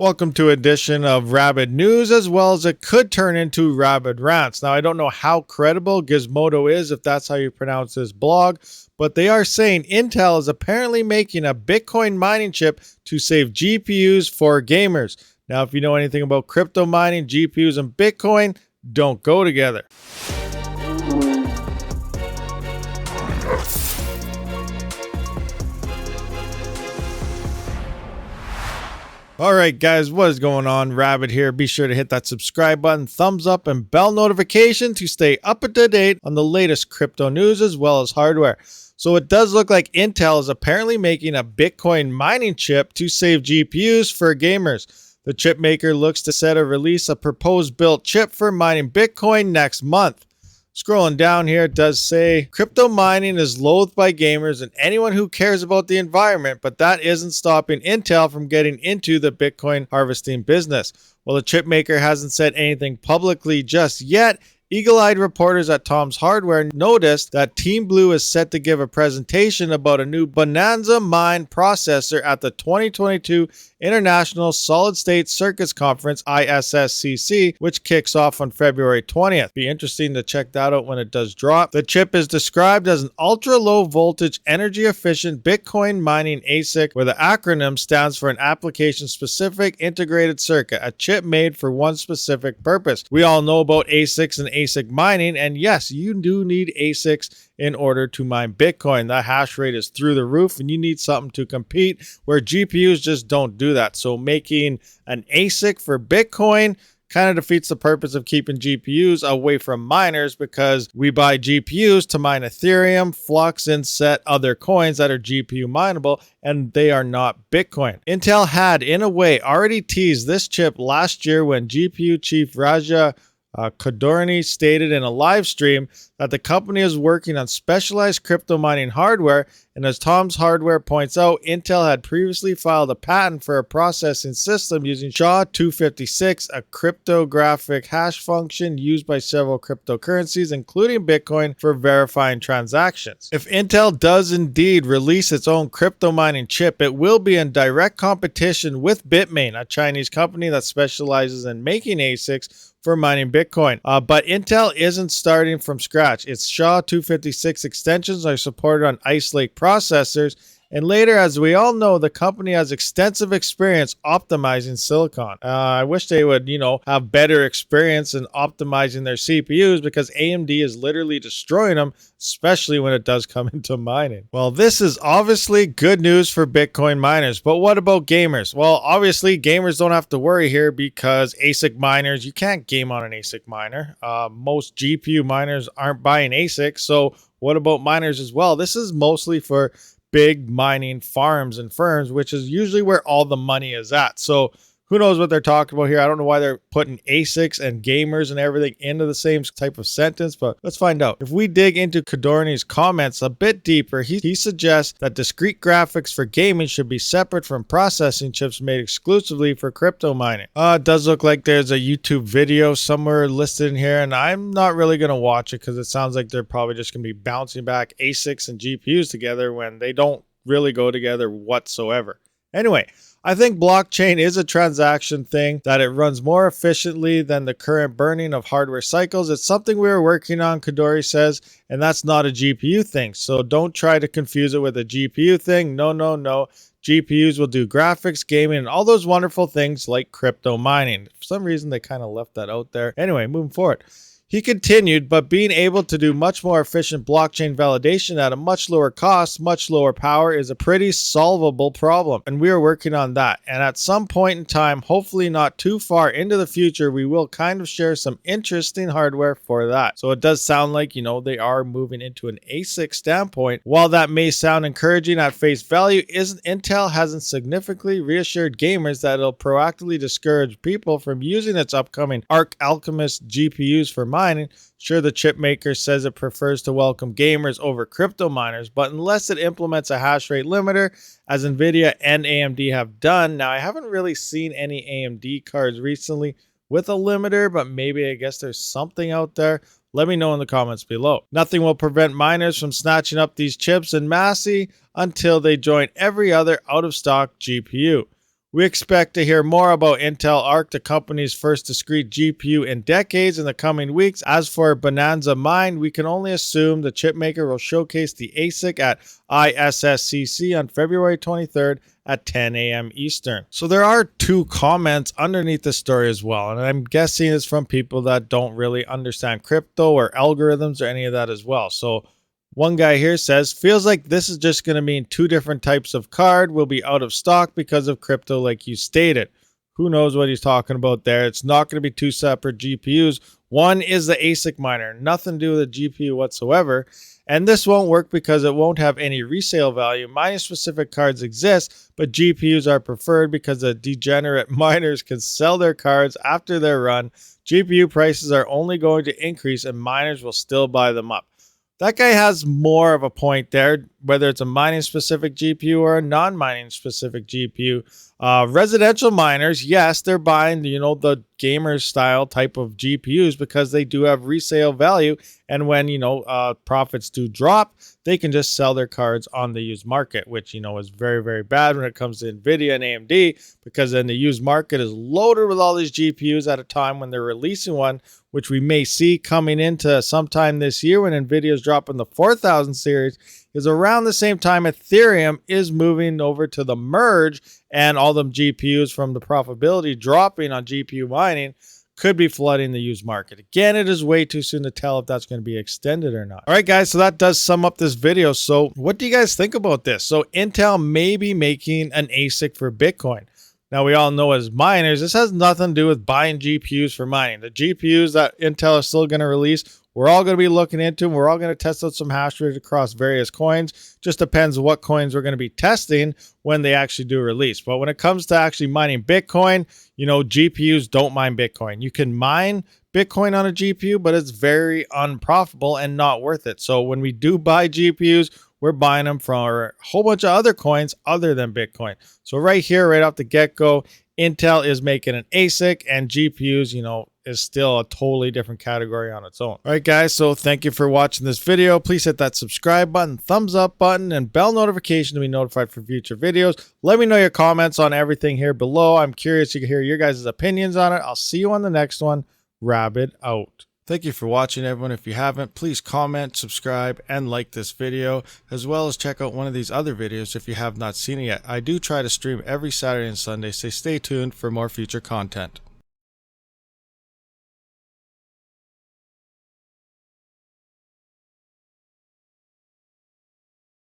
Welcome to edition of Rabid News, as well as it could turn into Rabid Rants. Now, I don't know how credible Gizmodo is, if that's how you pronounce this blog, but they are saying Intel is apparently making a Bitcoin mining chip to save GPUs for gamers. Now, if you know anything about crypto mining, GPUs and Bitcoin don't go together. Alright guys, what is going on? Rabid here. Be sure to hit that subscribe button, thumbs up, and bell notification to stay up to date on the latest crypto news as well as hardware. So it does look like Intel is apparently making a Bitcoin mining chip to save GPUs for gamers. The chip maker looks to set a release a proposed built chip for mining Bitcoin next month. Scrolling down here, it does say, crypto mining is loathed by gamers and anyone who cares about the environment, but that isn't stopping Intel from getting into the Bitcoin harvesting business. While the chip maker hasn't said anything publicly just yet, eagle-eyed reporters at Tom's Hardware noticed that Team Blue is set to give a presentation about a new Bonanza Mine processor at the 2022 International Solid State Circuits Conference, ISSCC, which kicks off on February 20th. Be interesting to check that out when it does drop. The chip is described as an ultra-low voltage, energy-efficient Bitcoin mining ASIC, where the acronym stands for an application-specific integrated circuit, a chip made for one specific purpose. We all know about ASICs and ASIC mining, and yes, you do need ASICs in order to mine Bitcoin. The hash rate is through the roof and you need something to compete where GPUs just don't do that. So making an ASIC for Bitcoin kind of defeats the purpose of keeping GPUs away from miners, because we buy GPUs to mine Ethereum, Flux, and set other coins that are GPU mineable, and they are not Bitcoin. Intel had, in a way, already teased this chip last year when GPU chief Raja Kodorny stated in a live stream that the company is working on specialized crypto mining hardware, and as Tom's Hardware points out, Intel had previously filed a patent for a processing system using SHA-256, a cryptographic hash function used by several cryptocurrencies, including Bitcoin, for verifying transactions. If Intel does indeed release its own crypto mining chip, it will be in direct competition with Bitmain, a Chinese company that specializes in making ASICs for mining Bitcoin. But Intel isn't starting from scratch. Its SHA-256 extensions are supported on Ice Lake processors, and later, as we all know, the company has extensive experience optimizing silicon. I wish they would, have better experience in optimizing their CPUs, because AMD is literally destroying them, especially when it does come into mining. Well, this is obviously good news for Bitcoin miners, but what about gamers? Well, obviously, gamers don't have to worry here, because ASIC miners, you can't game on an ASIC miner. Most GPU miners aren't buying ASICs, so what about miners as well? This is mostly for big mining farms and firms, which is usually where all the money is at. So who knows what they're talking about here? I don't know why they're putting ASICs and gamers and everything into the same type of sentence, but let's find out. If we dig into Kodorny's comments a bit deeper, he suggests that discrete graphics for gaming should be separate from processing chips made exclusively for crypto mining. It does look like there's a YouTube video somewhere listed in here, and I'm not really going to watch it because it sounds like they're probably just going to be bouncing back ASICs and GPUs together when they don't really go together whatsoever. Anyway, I think blockchain is a transaction thing, that it runs more efficiently than the current burning of hardware cycles. It's something we are working on, Kodorny says, and that's not a GPU thing. So don't try to confuse it with a GPU thing. No. GPUs will do graphics, gaming, and all those wonderful things like crypto mining. For some reason, they kind of left that out there. Anyway, moving forward. He continued, but being able to do much more efficient blockchain validation at a much lower cost, much lower power is a pretty solvable problem, and we are working on that. And at some point in time, hopefully not too far into the future, we will kind of share some interesting hardware for that. So it does sound like, they are moving into an ASIC standpoint. While that may sound encouraging at face value, Intel hasn't significantly reassured gamers that it'll proactively discourage people from using its upcoming Arc Alchemist GPUs for mining. Sure, the chip maker says it prefers to welcome gamers over crypto miners, but unless it implements a hash rate limiter, as Nvidia and AMD have done. Now, I haven't really seen any AMD cards recently with a limiter, but maybe I guess there's something out there. Let me know in the comments below. Nothing will prevent miners from snatching up these chips en masse until they join every other out-of-stock GPU. We expect to hear more about Intel Arc, the company's first discrete GPU in decades, in the coming weeks. As for Bonanza Mine, we can only assume the chipmaker will showcase the ASIC at ISSCC on February 23rd at 10 a.m. Eastern. So there are two comments underneath the story as well, and I'm guessing it's from people that don't really understand crypto or algorithms or any of that as well. So one guy here says, feels like this is just going to mean two different types of card will be out of stock because of crypto like you stated. Who knows what he's talking about there. It's not going to be two separate GPUs. One is the ASIC miner, nothing to do with the GPU whatsoever. And this won't work because it won't have any resale value. Mining specific cards exist, but GPUs are preferred because the degenerate miners can sell their cards after their run. GPU prices are only going to increase and miners will still buy them up. That guy has more of a point there, whether it's a mining specific GPU or a non-mining specific GPU. Residential miners, yes, they're buying, the gamer style type of GPUs because they do have resale value. And when, profits do drop, they can just sell their cards on the used market, which, is very, very bad when it comes to NVIDIA and AMD, because then the used market is loaded with all these GPUs at a time when they're releasing one, which we may see coming into sometime this year when NVIDIA is dropping the 4000 series, is around the same time Ethereum is moving over to the merge, and all them GPUs from the profitability dropping on GPU mining could be flooding the used market. Again, it is way too soon to tell if that's going to be extended or not. All right, guys, so that does sum up this video. So what do you guys think about this? So Intel may be making an ASIC for Bitcoin. Now, we all know as miners, this has nothing to do with buying GPUs for mining. The GPUs that Intel is still going to release, we're all going to be looking into them. We're all going to test out some hash rate across various coins. Just depends what coins we're going to be testing when they actually do release. But when it comes to actually mining Bitcoin, GPUs don't mine Bitcoin. You can mine Bitcoin on a GPU, but it's very unprofitable and not worth it. So when we do buy GPUs, we're buying them from a whole bunch of other coins other than Bitcoin. So right here, right off the get-go, Intel is making an ASIC, and GPUs, is still a totally different category on its own. All right, guys, so thank you for watching this video. Please hit that subscribe button, thumbs up button, and bell notification to be notified for future videos. Let me know your comments on everything here below. I'm curious to hear your guys' opinions on it. I'll see you on the next one. Rabid out. Thank you for watching, everyone. If you haven't, please comment, subscribe, and like this video, as well as check out one of these other videos if you have not seen it yet. I do try to stream every Saturday and Sunday, so stay tuned for more future content.